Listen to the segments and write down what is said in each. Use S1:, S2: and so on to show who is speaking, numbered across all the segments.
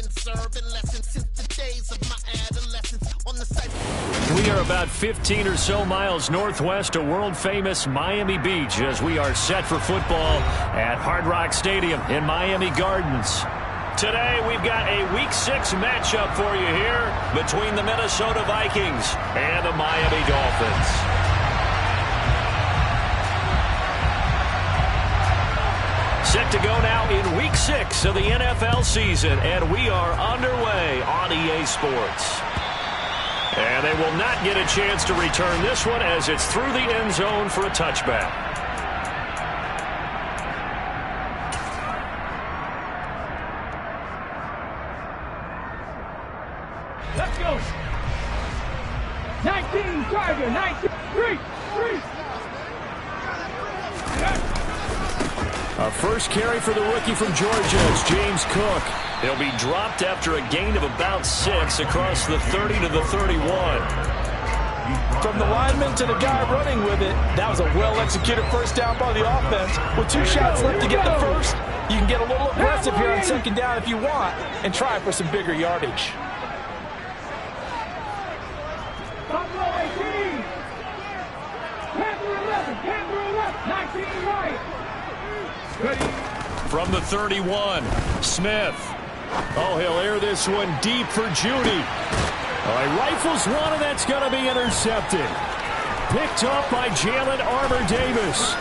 S1: been serving lessons since the days of my adolescence on the side.
S2: We are about 15 or so miles northwest of world-famous Miami Beach as we are set for football at Hard Rock Stadium in Miami Gardens. Today, we've got a Week 6 matchup for you here between the Minnesota Vikings and the Miami Dolphins. Set to go now in Week 6 of the NFL season, and we are underway on EA Sports. And they will not get a chance to return this one as it's through the end zone for a touchback.
S3: Let's go. 19, Tiger, 19, 3.
S2: A first carry for the rookie from Georgia is James Cook. He'll be dropped after a gain of about 6 across the 30 to the 31.
S4: From the lineman to the guy running with it, that was a well-executed first down by the offense. With 2 shots left to get the first, you can get a little aggressive here on second down if you want and try for some bigger yardage.
S2: From the 31, Smith. Oh, he'll air this one deep for Judy. Oh, he rifles one, and that's going to be intercepted. Picked up by Jalen Armour-Davis.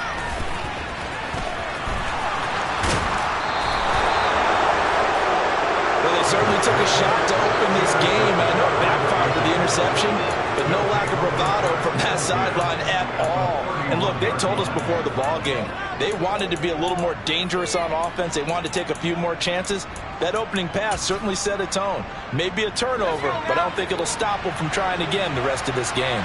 S4: Well, they certainly took a shot to open this game, and I know it backfired with the interception, but no lack of bravado from that sideline at all. And look, they told us before the ball game, they wanted to be a little more dangerous on offense. They wanted to take a few more chances. That opening pass certainly set a tone. Maybe a turnover, but I don't think it'll stop them from trying again the rest of this game.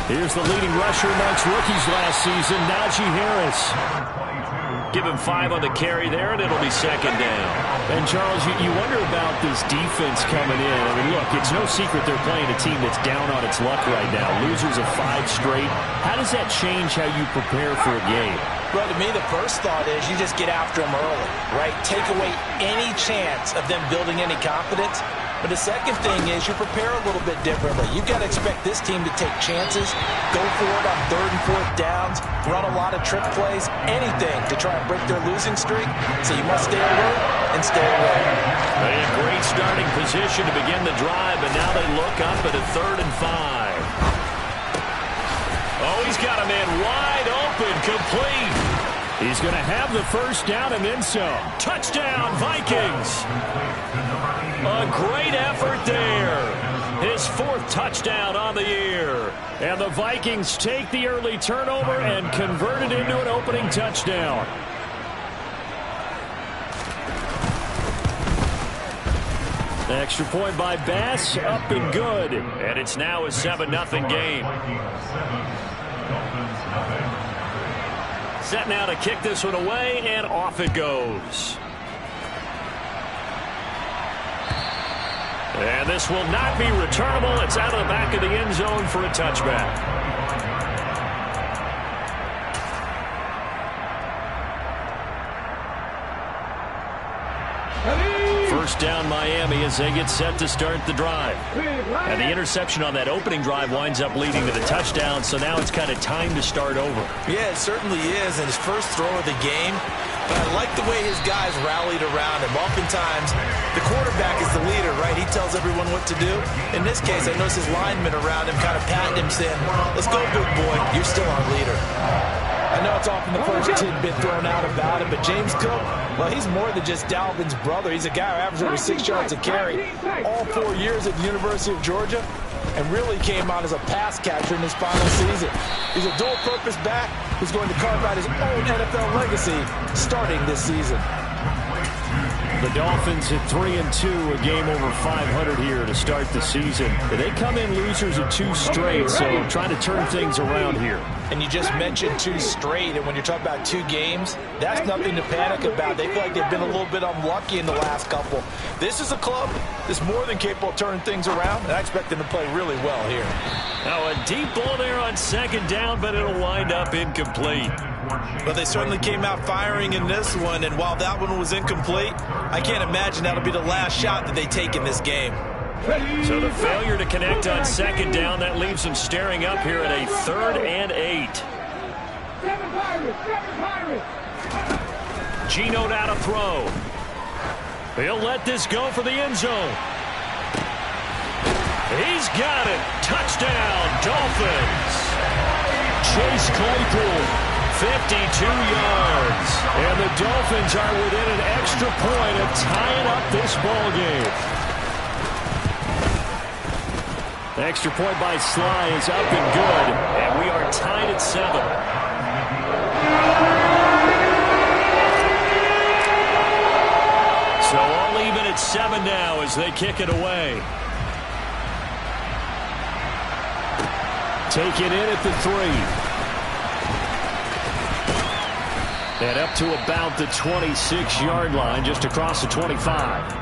S2: Here's the leading rusher amongst rookies last season, Najee Harris. Give him 5 on the carry there, and it'll be second down. And, Charles, you wonder about this defense coming in. I mean, look, it's no secret they're playing a team that's down on its luck right now. Losers of 5 straight. How does that change how you prepare for a game?
S4: Well, to me, the first thought is you just get after them early, right? Take away any chance of them building any confidence. But the second thing is you prepare a little bit differently. You've got to expect this team to take chances, go for it on 3rd and 4th downs, run a lot of trick plays, anything to try and break their losing streak. So you must stay alert and stay away.
S2: A great starting position to begin the drive, but now they look up at a 3rd and 5. Oh, he's got a man wide open, complete. He's going to have the first down and then some. Touchdown, Vikings. A great effort there. His 4th touchdown on the year. And the Vikings take the early turnover and convert it into an opening touchdown. The extra point by Bass, up and good. And it's now a 7-0 game. Set now to kick this one away, and off it goes. And this will not be returnable. It's out of the back of the end zone for a touchback. First down Miami as they get set to start the drive. And the interception on that opening drive winds up leading to the touchdown, so now it's kind of time to start over.
S4: Yeah, it certainly is, and his first throw of the game. But I like the way his guys rallied around him. Oftentimes, the quarterback is the leader, right? He tells everyone what to do. In this case, I noticed his linemen around him kind of patting him, saying, "Let's go, big boy. You're still our leader." I know it's often the first tidbit thrown out about him, but James Cook, well, he's more than just Dalvin's brother. He's a guy who averaged over 6 yards a carry all 4 years at the University of Georgia and really came out as a pass catcher in his final season. He's a dual-purpose back who's going to carve out his own NFL legacy starting this season.
S2: The Dolphins at 3-2, a game over 500 here to start the season. They come in losers of 2 straight, so trying to turn things around here.
S4: And you just mentioned 2 straight, and when you're talking about 2 games, that's nothing to panic about. They feel like they've been a little bit unlucky in the last couple. This is a club that's more than capable of turning things around, and I expect them to play really well here.
S2: Now a deep ball there on second down, but it'll wind up incomplete.
S4: But they certainly came out firing in this one, and while that one was incomplete, I can't imagine that'll be the last shot that they take in this game.
S2: So the failure to connect on second down, that leaves them staring up here at a 3rd and 8. Geno now to throw. He'll let this go for the end zone. He's got it. Touchdown, Dolphins. Chase Claypool, 52 yards. And the Dolphins are within an extra point of tying up this ball game. The extra point by Sly is up and good, and we are tied at 7. So all even at 7 now as they kick it away. Take it in at the 3. And up to about the 26-yard line, just across the 25.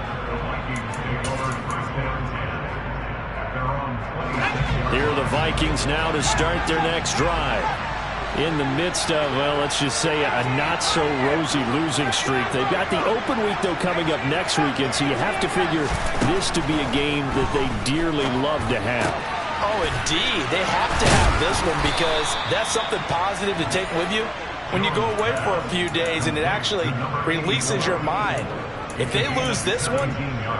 S2: Here are the Vikings now to start their next drive. In the midst of, well, let's just say a not-so-rosy losing streak. They've got the open week, though, coming up next weekend, so you have to figure this to be a game that they dearly love to have.
S4: Oh, indeed. They have to have this one because that's something positive to take with you when you go away for a few days, and it actually releases your mind. If they lose this one,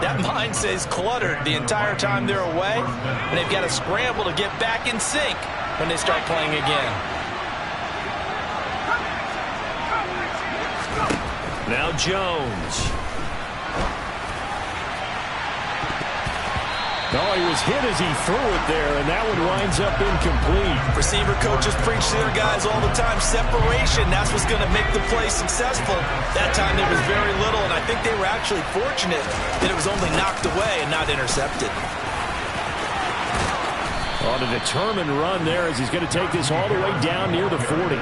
S4: that mind stays cluttered the entire time they're away, and they've got to scramble to get back in sync when they start playing again.
S2: Now Jones. Oh, he was hit as he threw it there, and that one winds up incomplete.
S4: Receiver coaches preach to their guys all the time. Separation, that's what's going to make the play successful. That time there was very little, and I think they were actually fortunate that it was only knocked away and not intercepted.
S2: On a determined run there as he's going to take this all the way down near the 40.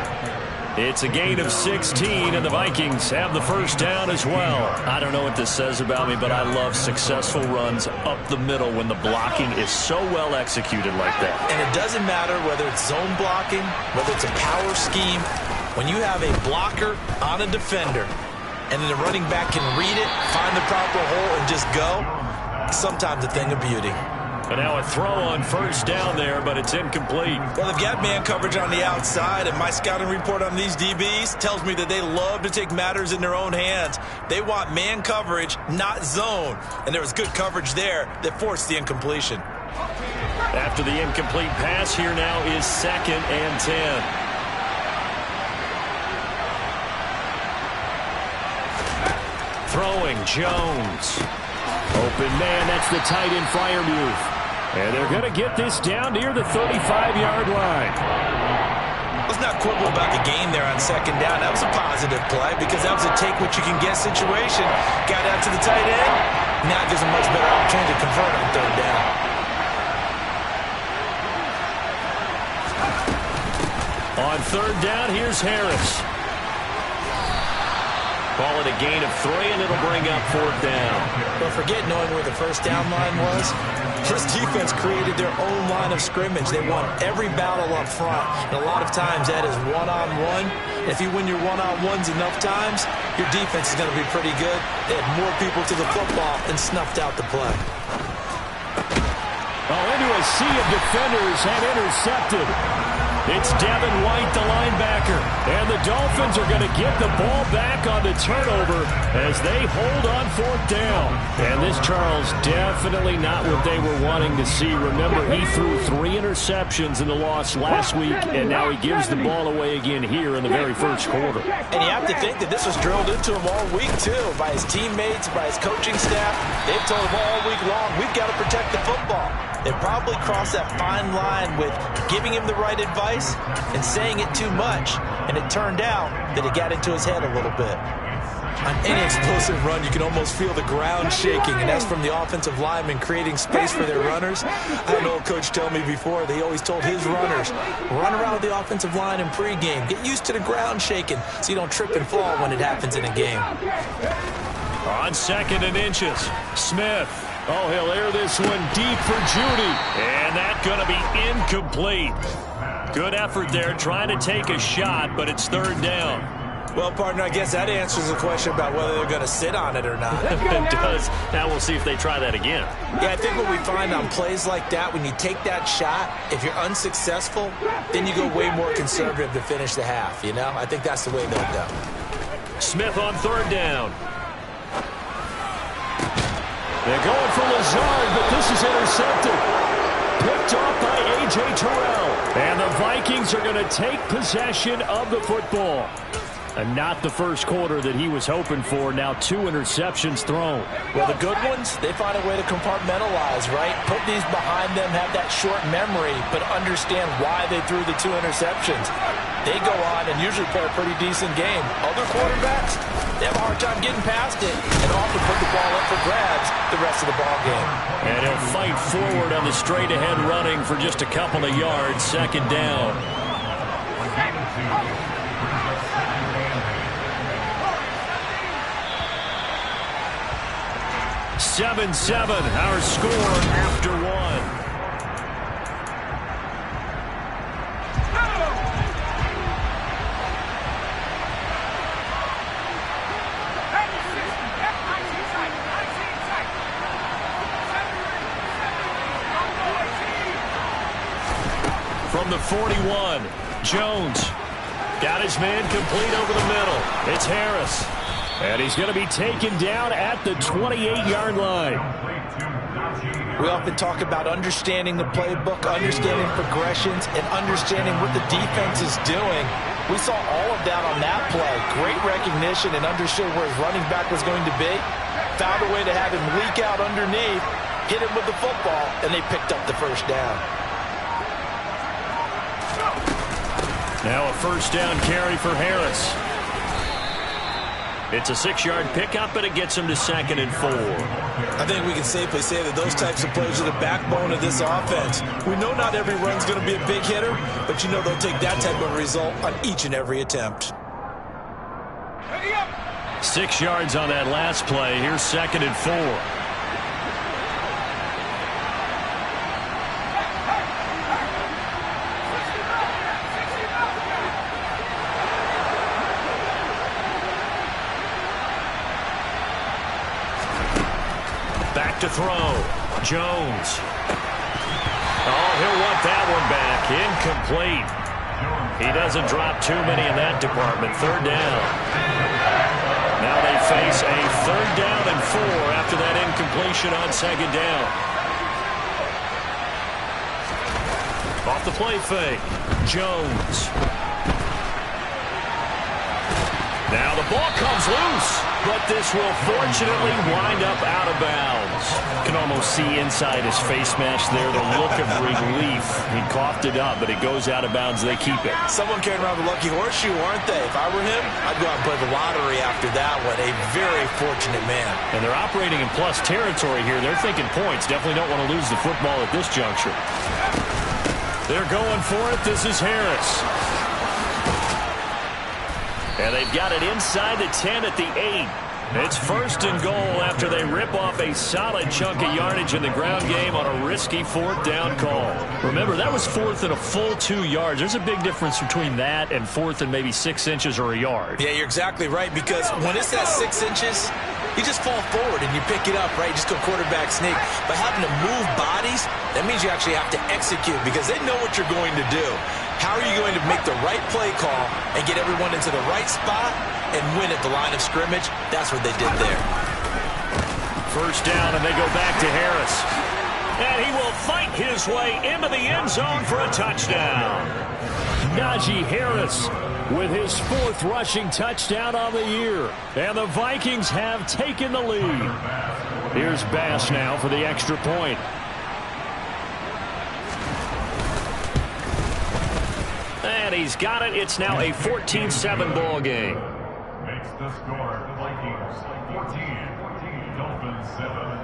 S2: It's a gain of 16, and the Vikings have the first down as well. I don't know what this says about me, but I love successful runs up the middle when the blocking is so well executed like that.
S4: And it doesn't matter whether it's zone blocking, whether it's a power scheme. When you have a blocker on a defender, and then the running back can read it, find the proper hole, and just go, it's sometimes a thing of beauty.
S2: But now a throw on first down there, but it's incomplete.
S4: Well, they've got man coverage on the outside, and my scouting report on these DBs tells me that they love to take matters in their own hands. They want man coverage, not zone. And there was good coverage there that forced the incompletion.
S2: After the incomplete pass, here now is 2nd and 10. Throwing, Jones. Open man, that's the tight end Freiermuth. And they're going to get this down near the 35-yard line.
S4: Let's not quibble about the game there on 2nd down. That was a positive play because that was a take-what-you-can-get situation. Got out to the tight end. Now it gives them much better opportunity to convert on 3rd down.
S2: On 3rd down, here's Harris. Call it a gain of 3, and it'll bring up 4th down.
S4: Don't forget knowing where the first down line was. This defense created their own line of scrimmage. They won every battle up front. And a lot of times that is one-on-one. If you win your one-on-ones enough times, your defense is going to be pretty good. They had more people to the football and snuffed out the play.
S2: Oh, into a sea of defenders and intercepted. It's Devin White, the linebacker. And the Dolphins are going to get the ball back on the turnover as they hold on 4th down. And this, Charles, definitely not what they were wanting to see. Remember, he threw 3 interceptions in the loss last week, and now he gives the ball away again here in the very first quarter.
S4: And you have to think that this was drilled into him all week, too, by his teammates, by his coaching staff. They've told him all week long, we've got to protect the football. They probably crossed that fine line with giving him the right advice and saying it too much. And it turned out that it got into his head a little bit. On any explosive run, you can almost feel the ground shaking, and that's from the offensive linemen creating space for their runners. I had an old coach tell me before, they always told his runners, run around with the offensive line in pregame. Get used to the ground shaking so you don't trip and fall when it happens in a game.
S2: On 2nd and inches, Smith. Oh, he'll air this one deep for Judy. And that's going to be incomplete. Good effort there, trying to take a shot, but it's third down.
S4: Well, partner, I guess that answers the question about whether they're going to sit on it or not.
S2: It does. Now we'll see if they try that again.
S4: Yeah, I think what we find on plays like that, when you take that shot, if you're unsuccessful, then you go way more conservative to finish the half, you know? I think that's the way they'll go.
S2: Smith on third down. They're going for Lazard, but this is intercepted. Picked off by A.J. Terrell. And the Vikings are going to take possession of the football. And not the first quarter that he was hoping for. Now 2 interceptions thrown.
S4: Well, the good ones, they find a way to compartmentalize, right? Put these behind them, have that short memory, but understand why they threw the 2 interceptions. They go on and usually play a pretty decent game. Other quarterbacks, they have a hard time getting past it and often put the ball up for grabs the rest of the ball game.
S2: And he'll fight forward on the straight-ahead running for just a couple of yards. Second down. 7-7, our score after 1. From the 41, Jones got his man complete over the middle. It's Harris. And he's going to be taken down at the 28-yard line.
S4: We often talk about understanding the playbook, understanding progressions, and understanding what the defense is doing. We saw all of that on that play. Great recognition and understood where his running back was going to be. Found a way to have him leak out underneath, hit him with the football, and they picked up the first down.
S2: Now a first down carry for Harris. It's a 6-yard pickup, but it gets him to 2nd and 4.
S4: I think we can safely say that those types of plays are the backbone of this offense. We know not every run's going to be a big hitter, but you know they'll take that type of result on each and every attempt.
S2: 6 yards on that last play. Here's 2nd and 4. To throw. Jones. Oh, he'll want that one back. Incomplete. He doesn't drop too many in that department. Third down. Now they face a 3rd down and 4 after that incompletion on 2nd down. Off the play fake. Jones. Now the ball comes loose, but this will fortunately wind up out of bounds. You can almost see inside his face mask there the look of relief. He coughed it up, but it goes out of bounds. They keep it.
S4: Someone carrying around the lucky horseshoe, aren't they? If I were him, I'd go out and play the lottery after that one. A very fortunate man.
S2: And they're operating in plus territory here. They're thinking points. Definitely don't want to lose the football at this juncture. They're going for it. This is Harris. And they've got it inside the 10 at the 8. It's 1st and goal after they rip off a solid chunk of yardage in the ground game on a risky 4th down call. Remember, that was 4th and a full 2 yards. There's a big difference between that and 4th and maybe 6 inches or a yard.
S4: Yeah, you're exactly right, because when it's that 6 inches, you just fall forward and you pick it up, right? You just go quarterback sneak. But having to move bodies, that means you actually have to execute because they know what you're going to do. How are you going to make the right play call and get everyone into the right spot and win at the line of scrimmage? That's what they did there.
S2: First down, and they go back to Harris. And he will fight his way into the end zone for a touchdown. Najee Harris with his 4th rushing touchdown on the year. And the Vikings have taken the lead. Here's Bass now for the extra point. And he's got it. It's now a 14-7 ball game.
S5: Makes the score the Vikings 14, Dolphins 7.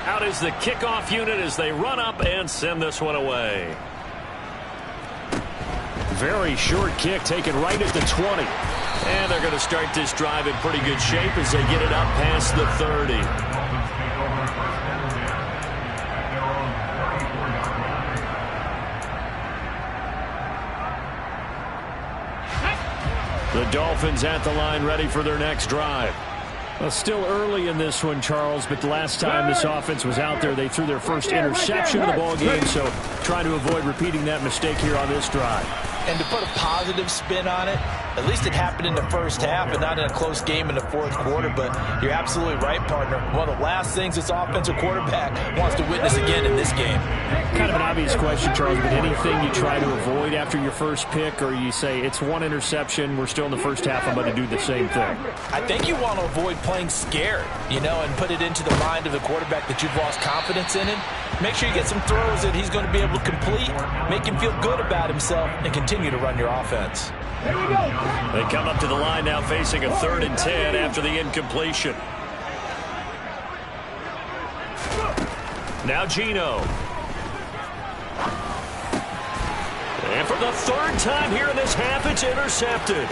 S2: Out is the kickoff unit as they run up and send this one away. Very short kick taken right at the 20. And they're going to start this drive in pretty good shape as they get it up past the 30. The Dolphins at the line ready for their next drive. Well, still early in this one, Charles, but the last time this offense was out there, they threw their first interception of the ball game, so trying to avoid repeating that mistake here on this drive.
S4: And to put a positive spin on it, at least it happened in the first half and not in a close game in the fourth quarter. But you're absolutely right, partner. One of the last things this offensive quarterback wants to witness again in this game.
S2: Kind of an obvious question, Charles, but anything you try to avoid after your first pick, or you say it's one interception, we're still in the first half, I'm going to do the same thing?
S4: I think you want to avoid playing scared, and put it into the mind of the quarterback that you've lost confidence in him. Make sure you get some throws that he's going to be able to complete, make him feel good about himself, and continue to run your offense.
S2: They come up to the line now facing a 3rd and 10 after the incompletion. Now Geno. And for the 3rd time here in this half, it's intercepted.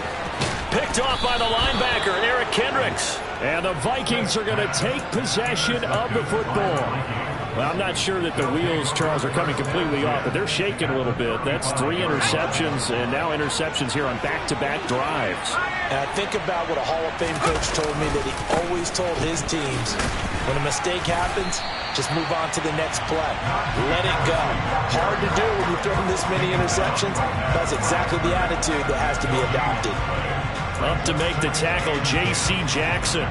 S2: Picked off by the linebacker, Eric Kendricks. And the Vikings are going to take possession of the football. Well, I'm not sure that the wheels, Charles, are coming completely off, but they're shaking a little bit. That's 3 interceptions, and now interceptions here on back-to-back drives.
S4: And I think about what a Hall of Fame coach told me, that he always told his teams, when a mistake happens, just move on to the next play. Let it go. Hard to do when you're throwing this many interceptions. That's exactly the attitude that has to be adopted.
S2: Up to make the tackle, J.C. Jackson.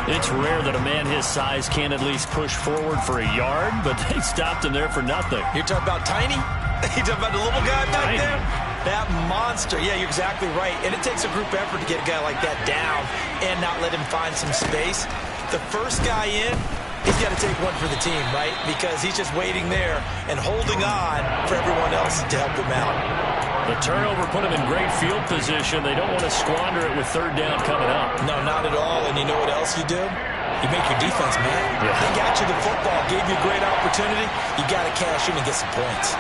S2: It's rare that a man his size can't at least push forward for a yard, but they stopped him there for nothing.
S4: You're talking about tiny? You're talking about the little guy back there? That monster. Yeah, you're exactly right. And it takes a group effort to get a guy like that down and not let him find some space. The first guy in, he's got to take one for the team, right? Because he's just waiting there and holding on for everyone else to help him out.
S2: The turnover put him in great field position. They don't want to squander it with 3rd down coming up.
S4: No, not at all. And you know what else you do? You make your defense mad.
S2: Yeah.
S4: They got you the football, gave you a great opportunity. You got to cash in and get some points.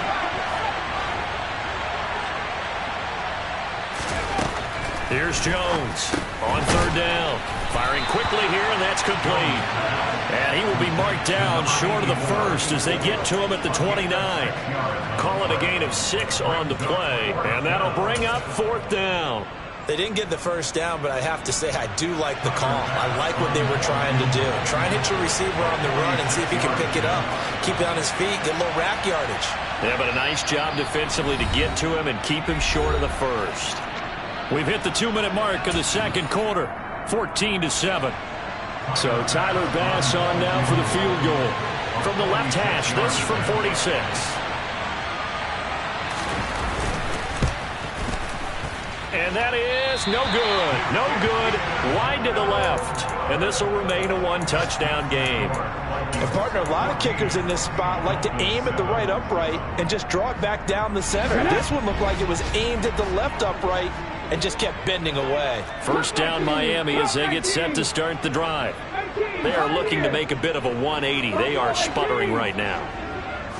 S2: Here's Jones on 3rd down. Firing quickly here, and that's complete. And he will be marked down short of the first as they get to him at the 29. Call it a gain of 6 on the play, and that'll bring up 4th down.
S4: They didn't get the first down, but I have to say I do like the call. I like what they were trying to do. Try and hit your receiver on the run and see if he can pick it up. Keep it on his feet, get a little rack yardage.
S2: Yeah, but a nice job defensively to get to him and keep him short of the first. We've hit the 2-minute mark of the second quarter, 14-7. So Tyler Bass on now for the field goal. From the left hash, this from 46. And that is no good. No good. Wide to the left. And this will remain a 1-touchdown game.
S4: And partner, a lot of kickers in this spot like to aim at the right upright and just draw it back down the center. This one looked like it was aimed at the left upright and just kept bending away.
S2: First down Miami as they get set to start the drive. They are looking to make a bit of a 180. They are sputtering right now.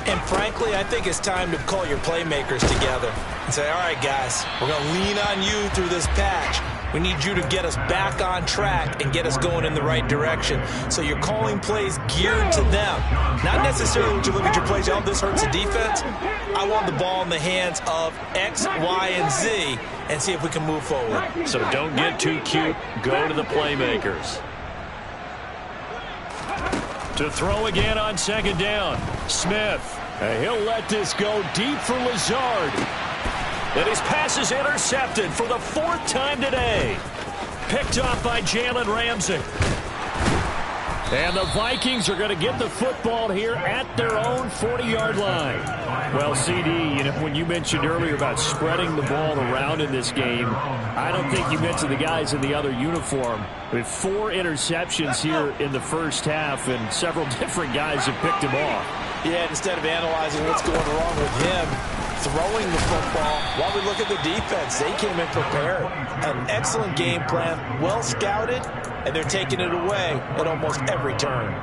S4: And frankly, I think it's time to call your playmakers together and say, all right, guys, we're going to lean on you through this patch. We need you to get us back on track and get us going in the right direction. So you're calling plays geared to them. Not necessarily when you look at your plays, oh, this hurts the defense. I want the ball in the hands of X, Y, and Z and see if we can move forward.
S2: So don't get too cute. Go to the playmakers. To throw again on 2nd down. Smith. He'll let this go deep for Lazard. And his pass is intercepted for the 4th time today. Picked off by Jalen Ramsey. And the Vikings are going to get the football here at their own 40-yard line. Well, CD, when you mentioned earlier about spreading the ball around in this game, I don't think you mentioned the guys in the other uniform. With 4 interceptions here in the first half, and several different guys have picked him off.
S4: Yeah, instead of analyzing what's going wrong with him, throwing the football, while we look at the defense, they came in prepared. An excellent game plan, well scouted, and they're taking it away at almost every turn.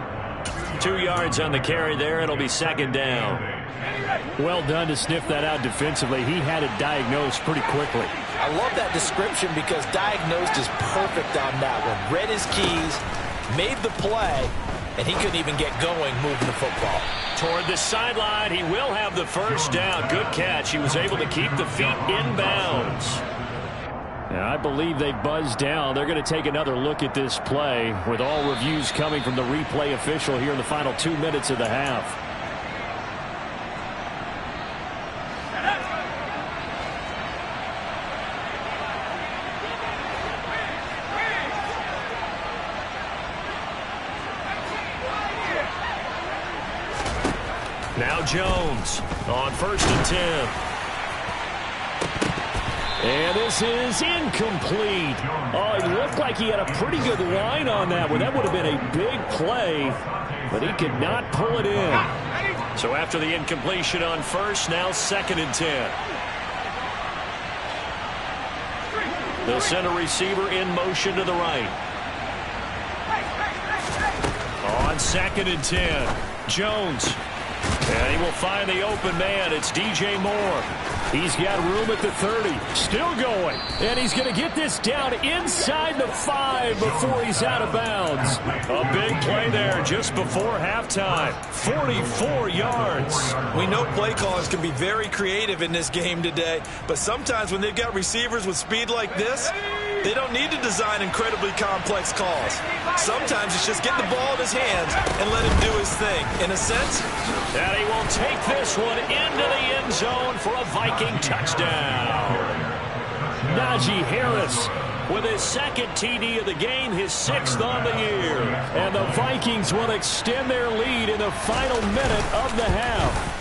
S2: 2 yards on the carry there. It'll be 2nd down. Well done to sniff that out defensively. He had it diagnosed pretty quickly.
S4: I love that description because diagnosed is perfect on that one. Read his keys, made the play, and he couldn't even get going moving the football.
S2: Toward the sideline, he will have the first down. Good catch. He was able to keep the feet in bounds. And I believe they buzzed down. They're going to take another look at this play with all reviews coming from the replay official here in the final 2 minutes of the half. Now Jones on 1st and 10. And this is incomplete. Oh, it looked like he had a pretty good line on that one. That would have been a big play, but he could not pull it in. So after the incompletion on 1st, now 2nd and 10. The center receiver in motion to the right. On 2nd and 10, Jones. And he will find the open man. It's DJ Moore. He's got room at the 30. Still going. And he's going to get this down inside the 5 before he's out of bounds. A big play there just before halftime. 44 yards.
S4: We know play callers can be very creative in this game today, but sometimes when they've got receivers with speed like this, they don't need to design incredibly complex calls. Sometimes it's just get the ball in his hands and let him do his thing. In a sense,
S2: and he will take this one into the end zone for a Viking touchdown. Najee Harris with his 2nd TD of the game, his 6th on the year. And the Vikings will extend their lead in the final minute of the half.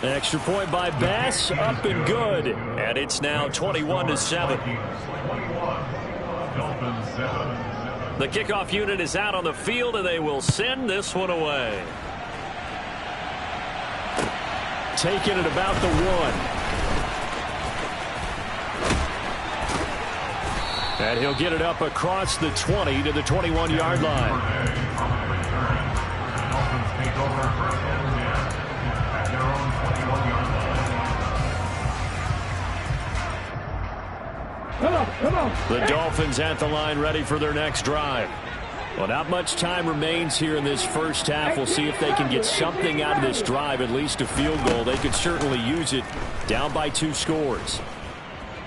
S2: An extra point by Bass, up and good. And it's now 21-7. The kickoff unit is out on the field, and they will send this one away. Taken at about the 1. And he'll get it up across the 20 to the 21-yard line. The Dolphins at the line ready for their next drive. Well, not much time remains here in this first half. We'll see if they can get something out of this drive, at least a field goal. They could certainly use it, down by 2 scores.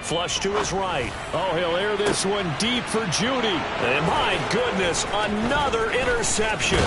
S2: Flush to his right. Oh, he'll air this one deep for Judy. And my goodness, another interception.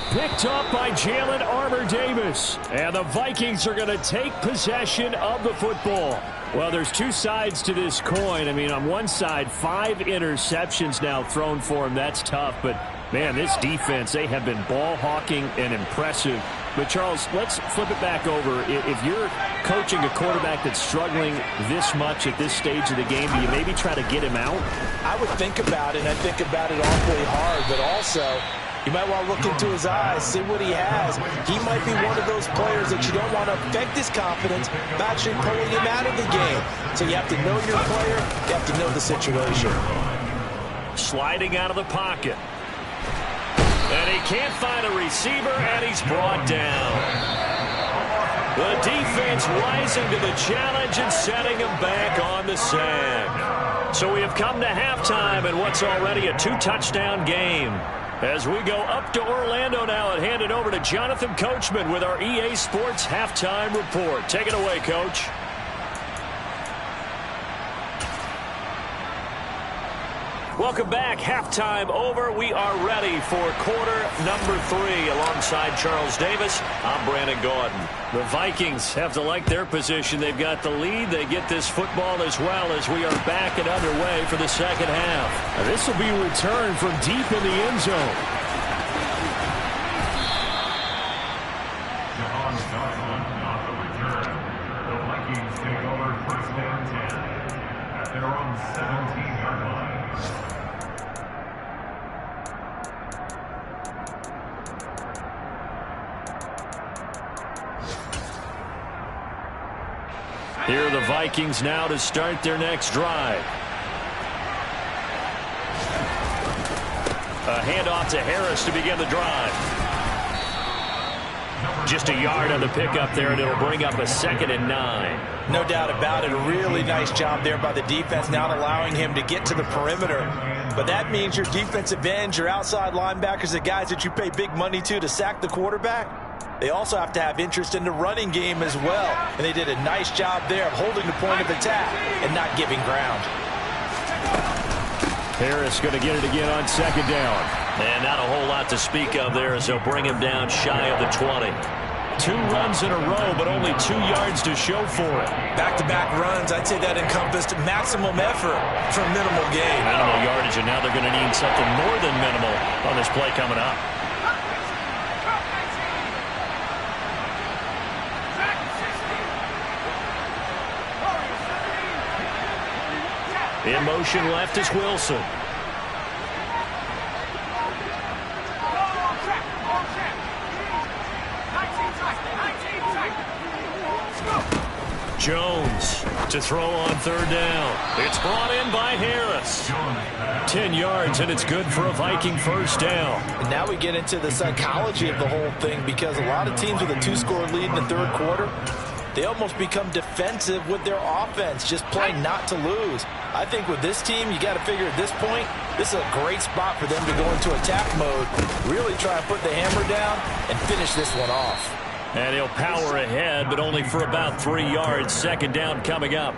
S2: Picked up by Jalen Armour-Davis. And the Vikings are going to take possession of the football. Well, there's 2 sides to this coin. I mean, on one side, 5 interceptions now thrown for him. That's tough. But, man, this defense, they have been ball hawking and impressive. But, Charles, let's flip it back over. If you're coaching a quarterback that's struggling this much at this stage of the game, do you maybe try to get him out?
S4: I would think about it, and I think about it awfully hard. But also, you might want to look into his eyes, see what he has. He might be one of those players that you don't want to affect his confidence by actually pulling him out of the game. So you have to know your player. You have to know the situation.
S2: Sliding out of the pocket. And he can't find a receiver, and he's brought down. The defense rising to the challenge and setting him back on the sack. So we have come to halftime in what's already a 2-touchdown game. As we go up to Orlando now and hand it over to Jonathan Coachman with our EA Sports Halftime Report. Take it away, Coach. Welcome back. Halftime over. We are ready for quarter number 3. Alongside Charles Davis, I'm Brandon Gaudin. The Vikings have to like their position. They've got the lead. They get this football as well as we are back and underway for the second half. Now, this will be returned from deep in the end zone.
S5: The Vikings take over 1st and 10 at their own 17-yard line.
S2: Here are the Vikings now to start their next drive. A handoff to Harris to begin the drive. Just a yard on the pickup there, and it'll bring up a 2nd and 9.
S4: No doubt about it. A really nice job there by the defense, not allowing him to get to the perimeter. But that means your defensive ends, your outside linebackers, the guys that you pay big money to sack the quarterback, they also have to have interest in the running game as well. And they did a nice job there of holding the point of attack and not giving ground.
S2: Harris going to get it again on 2nd down. And not a whole lot to speak of there as they'll bring him down shy of the 20. 2 runs in a row, but only 2 yards to show for it.
S4: Back-to-back runs, I'd say that encompassed maximum effort for minimal gain.
S2: Minimal yardage, and now they're going to need something more than minimal on this play coming up. In motion left is Wilson. Jones to throw on 3rd down. It's brought in by Harris. 10 yards, and it's good for a Viking 1st down.
S4: And now we get into the psychology of the whole thing, because a lot of teams with a 2-score lead in the 3rd quarter, they almost become defensive with their offense, just playing not to lose. I think with this team, you got to figure at this point, this is a great spot for them to go into attack mode, really try and put the hammer down and finish this one off.
S2: And he'll power ahead, but only for about 3 yards. 2nd down coming up.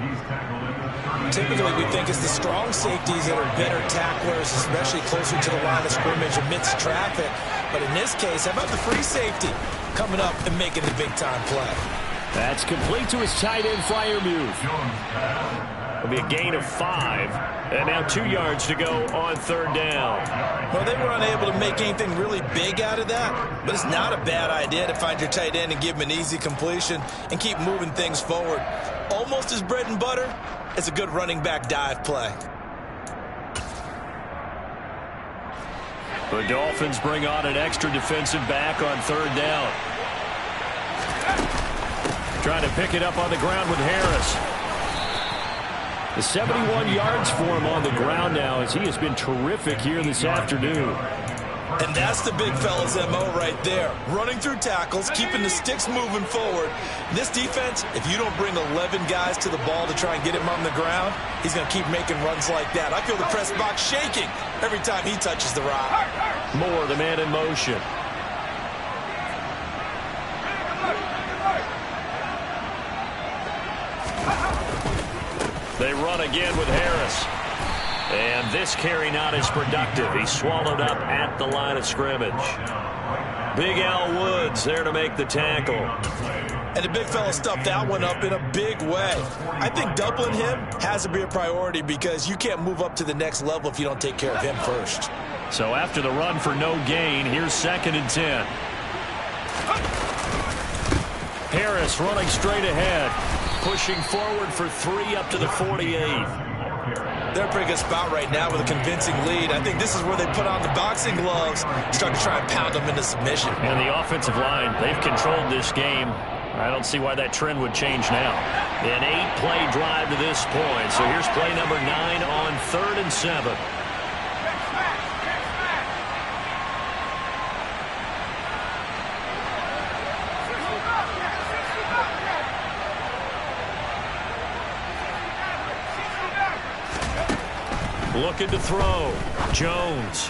S4: Typically, we think it's the strong safeties that are better tacklers, especially closer to the line of scrimmage amidst traffic. But in this case, how about the free safety coming up and making the big-time play?
S2: That's complete to his tight end Freiermuth. It'll be a gain of 5. And now 2 yards to go on 3rd down.
S4: Well, they were unable to make anything really big out of that, but it's not a bad idea to find your tight end and give him an easy completion and keep moving things forward. Almost as bread and butter as a good running back dive play.
S2: The Dolphins bring on an extra defensive back on 3rd down. Trying to pick it up on the ground with Harris. The 71 yards for him on the ground now, as he has been terrific here this afternoon.
S4: And that's the big fella's MO right there. Running through tackles, keeping the sticks moving forward. This defense, if you don't bring 11 guys to the ball to try and get him on the ground, he's going to keep making runs like that. I feel the press box shaking every time he touches the rock.
S2: Moore, the man in motion. They run again with Harris. And this carry not as productive. He's swallowed up at the line of scrimmage. Big Al Woods there to make the tackle.
S4: And the big fella stuffed that one up in a big way. I think doubling him has to be a priority, because you can't move up to the next level if you don't take care of him first.
S2: So after the run for no gain, here's 2nd and 10. Harris running straight ahead. Pushing forward for 3 up to the 48.
S4: They're a pretty good spot right now with a convincing lead. I think this is where they put on the boxing gloves, start to try and pound them into submission.
S2: And the offensive line, they've controlled this game. I don't see why that trend would change now. An 8-play drive to this point. So here's play number 9 on 3rd and 7. Looking to throw. Jones.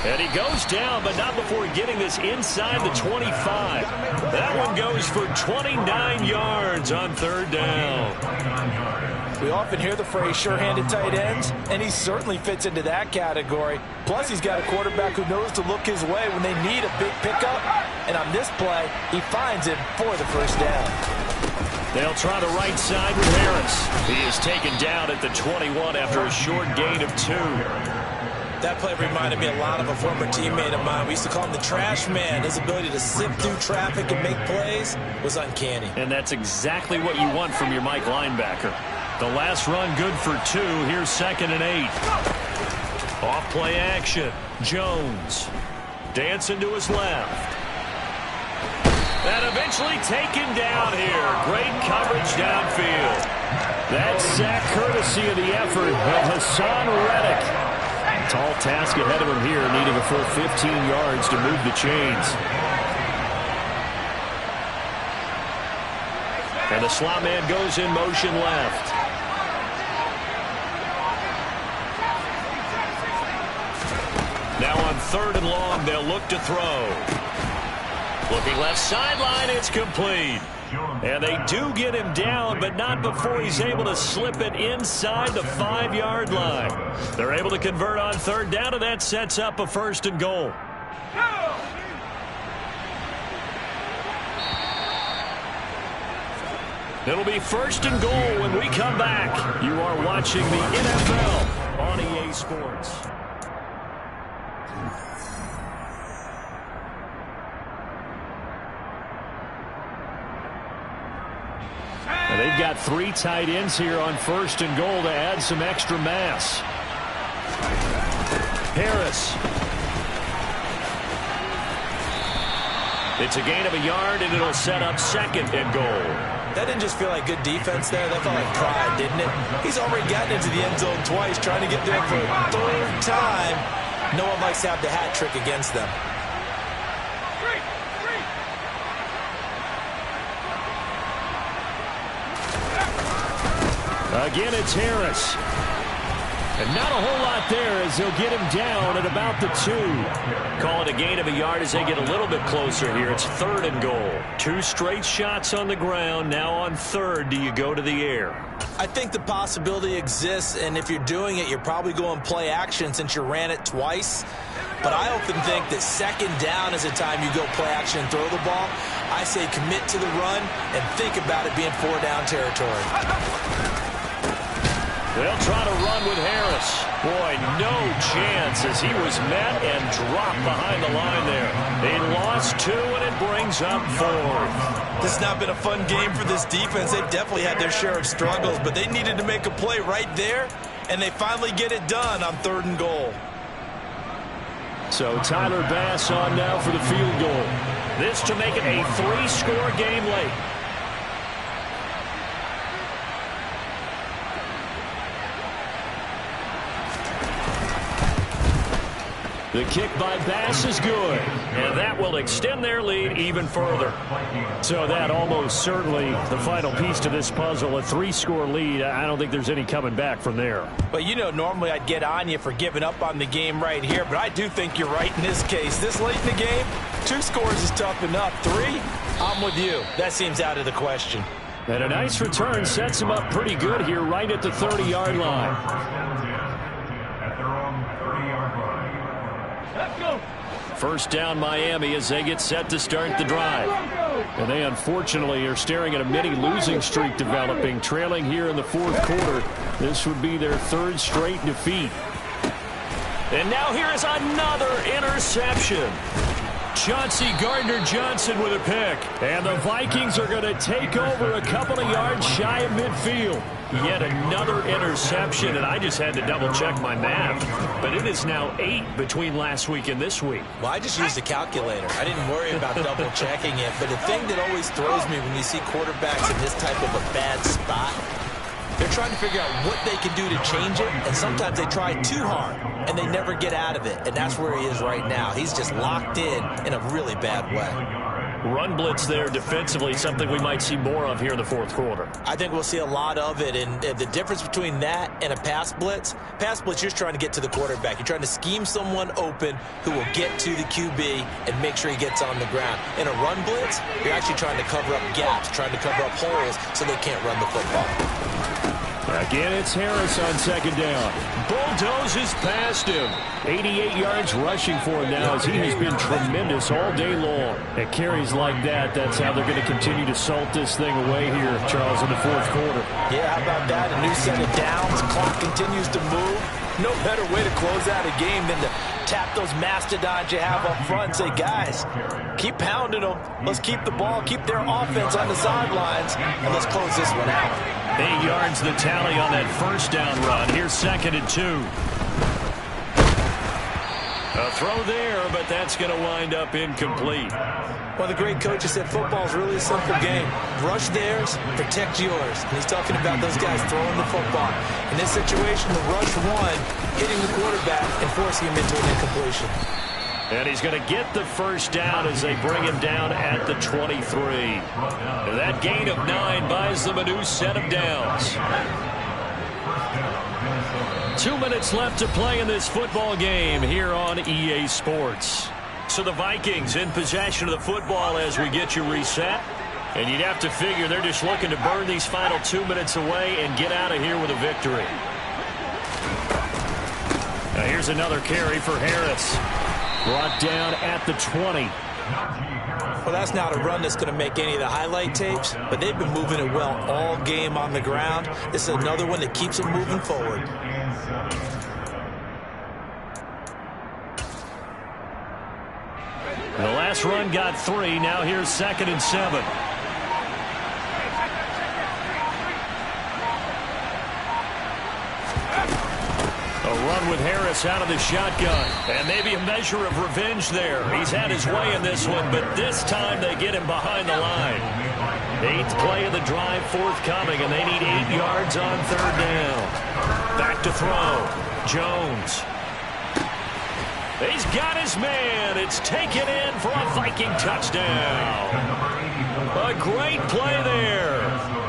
S2: And he goes down, but not before getting this inside the 25. That one goes for 29 yards on 3rd down.
S4: We often hear the phrase sure-handed tight ends, and he certainly fits into that category. Plus, he's got a quarterback who knows to look his way when they need a big pickup. And on this play, he finds it for the 1st down.
S2: They'll try the right side with Harris. He is taken down at the 21 after a short gain of 2.
S4: That play reminded me a lot of a former teammate of mine. We used to call him the trash man. His ability to sift through traffic and make plays was uncanny.
S2: And that's exactly what you want from your Mike linebacker. The last run good for 2. Here's 2nd and 8. Off play action. Jones. Dancing to his left. And eventually taken down here. Great coverage downfield. That sack courtesy of the effort of Hassan Reddick. Tall task ahead of him here, needing a full 15 yards to move the chains. And the slot man goes in motion left. Now on 3rd and long, they'll look to throw. Looking left sideline, it's complete. And they do get him down, but not before he's able to slip it inside the 5-yard line. They're able to convert on 3rd down, and that sets up a 1st and goal. It'll be 1st and goal when we come back. You are watching the NFL on EA Sports. And they've got 3 tight ends here on 1st and goal to add some extra mass. Harris. It's a gain of a yard, and it'll set up 2nd and goal.
S4: That didn't just feel like good defense there. That felt like pride, didn't it? He's already gotten into the end zone twice, trying to get there for a 3rd time. No one likes to have the hat trick against them.
S2: Again, it's Harris. And not a whole lot there as they'll get him down at about the 2. Call it a gain of a yard as they get a little bit closer here. It's 3rd and goal. 2 straight shots on the ground. Now on 3rd, do you go to the air?
S4: I think the possibility exists, and if you're doing it, you're probably going play action since you ran it twice. But I often think that 2nd down is the time you go play action and throw the ball. I say commit to the run and think about it being 4-down territory.
S2: They'll try to run with Harris. Boy, no chance as he was met and dropped behind the line there. They lost 2, and it brings up 4th.
S4: This has not been a fun game for this defense. They've definitely had their share of struggles, but they needed to make a play right there, and they finally get it done on 3rd and goal.
S2: So Tyler Bass on now for the field goal. This to make it a 3-score game late. The kick by Bass is good, and that will extend their lead even further. So that almost certainly the final piece to this puzzle, a 3-score lead. I don't think there's any coming back from there.
S4: But, you know, normally I'd get on you for giving up on the game right here, but I do think you're right in this case. This late in the game, 2 scores is tough enough. 3, I'm with you. That seems out of the question.
S2: And a nice return sets him up pretty good here right at the 30-yard line.
S5: At their own 30-yard line.
S3: Let's go.
S2: 1st down Miami as they get set to start the drive. And they unfortunately are staring at a mini losing streak developing, trailing here in the 4th quarter. This would be their 3rd straight defeat. And now here is another interception. Chauncey Gardner-Johnson with a pick. And the Vikings are going to take over a couple of yards shy of midfield. Yet another interception, and I just had to double-check my math. But it is now 8 between last week and this week.
S4: Well, I just used a calculator. I didn't worry about double-checking it. But the thing that always throws me when you see quarterbacks in this type of a bad spot, they're trying to figure out what they can do to change it, and sometimes they try too hard, and they never get out of it. And that's where he is right now. He's just locked in a really bad way.
S2: Run blitz there defensively, something we might see more of here in the 4th quarter.
S4: I think we'll see a lot of it, and the difference between that and a pass blitz, you're just trying to get to the quarterback. You're trying to scheme someone open who will get to the QB and make sure he gets on the ground. In a run blitz, you're actually trying to cover up gaps, trying to cover up holes so they can't run the football.
S2: Again, it's Harris on 2nd down. Bulldozes past him. 88 yards rushing for him now as he has been tremendous all day long. At carries like that, that's how they're going to continue to salt this thing away here, Charles, in the 4th quarter.
S4: Yeah, how about that? A new set of downs. Clock continues to move. No better way to close out a game than to tap those mastodons you have up front and say, guys, keep pounding them. Let's keep the ball, keep their offense on the sidelines, and let's close this one out.
S2: 8 yards the tally on that 1st down run. Here's 2nd and 2. A throw there, but that's going to wind up incomplete.
S4: One of the great coaches said football is really a simple game. Rush theirs, protect yours. And he's talking about those guys throwing the football. In this situation, the rush one, hitting the quarterback and forcing him into an incompletion.
S2: And he's going to get the first down as they bring him down at the 23. And that gain of 9 buys them a new set of downs. 2 minutes left to play in this football game here on EA Sports. So the Vikings in possession of the football as we get you reset. And you'd have to figure they're just looking to burn these final 2 minutes away and get out of here with a victory. Now here's another carry for Harris. Brought down at the 20.
S4: Well, that's not a run that's going to make any of the highlight tapes, but they've been moving it well all game on the ground. This is another one that keeps them moving forward.
S2: The last run got 3. Now here's 2nd and 7. A run with Harris out of the shotgun. And maybe a measure of revenge there. He's had his way in this one, but this time they get him behind the line. 8th play of the drive forthcoming, and they need 8 yards on 3rd down. Back to throw. Jones. He's got his man. It's taken in for a Viking touchdown. A great play there.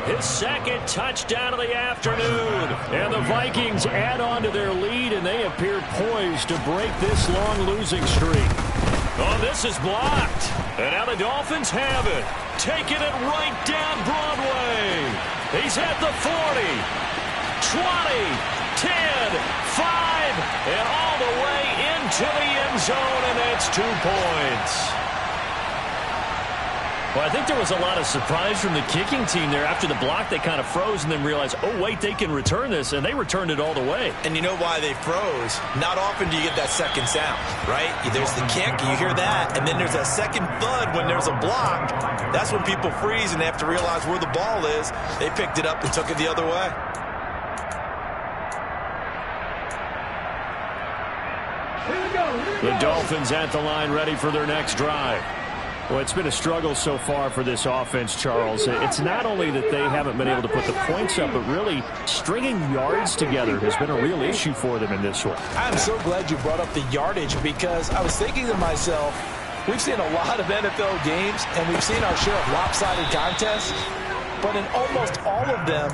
S2: His 2nd touchdown of the afternoon. And the Vikings add on to their lead, and they appear poised to break this long losing streak. Oh, this is blocked. And now the Dolphins have it. Taking it right down Broadway. He's at the 40, 20, 10, 5, and all the way into the end zone, and that's 2 points. Well, I think there was a lot of surprise from the kicking team there. After the block, they kind of froze and then realized, oh, wait, they can return this, and they returned it all the way.
S4: And you know why they froze? Not often do you get that second sound, right? There's the kick, you hear that, and then there's that second thud when there's a block. That's when people freeze and they have to realize where the ball is. They picked it up and took it the other way.
S2: The Dolphins at the line ready for their next drive. Well, it's been a struggle so far for this offense, Charles. It's not only that they haven't been able to put the points up, but really stringing yards together has been a real issue for them in this one.
S4: I'm so glad you brought up the yardage because I was thinking to myself, we've seen a lot of NFL games and we've seen our share of lopsided contests, but in almost all of them,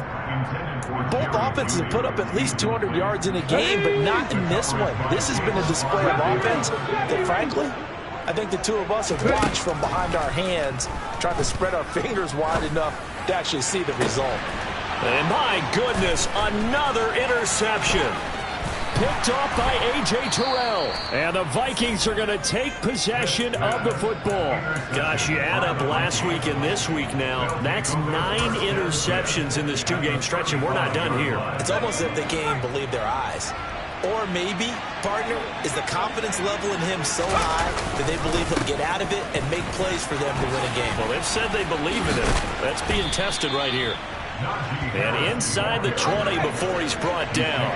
S4: both offenses have put up at least 200 yards in a game, but not in this one. This has been a display of offense that, frankly, I think the two of us have watched from behind our hands, trying to spread our fingers wide enough to actually see the result.
S2: And my goodness, another interception. Picked off by A.J. Terrell. And the Vikings are going to take possession of the football. Gosh, you add up last week and this week now, that's 9 interceptions in this 2-game stretch, and we're not done here.
S4: It's almost as if they can't even believe their eyes. Or maybe, partner, is the confidence level in him so high that they believe he'll get out of it and make plays for them to win a game.
S2: Well, they've said they believe in it. That's being tested right here. And inside the 20 before he's brought down.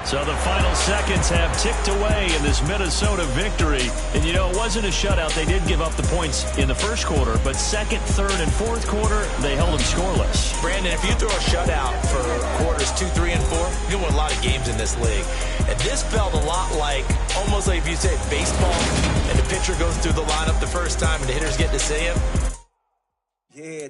S2: So the final seconds have ticked away in this Minnesota victory. And, you know, it wasn't a shutout. They did give up the points in the first quarter, but 2nd, 3rd, and 4th quarter, they held them scoreless.
S4: Brandon, if you throw a shutout for quarters 2, 3, and 4, you win a lot of games in this league. And this felt a lot like, almost like if you say baseball, and the pitcher goes through the lineup the first time and the hitters get to see him. Yeah.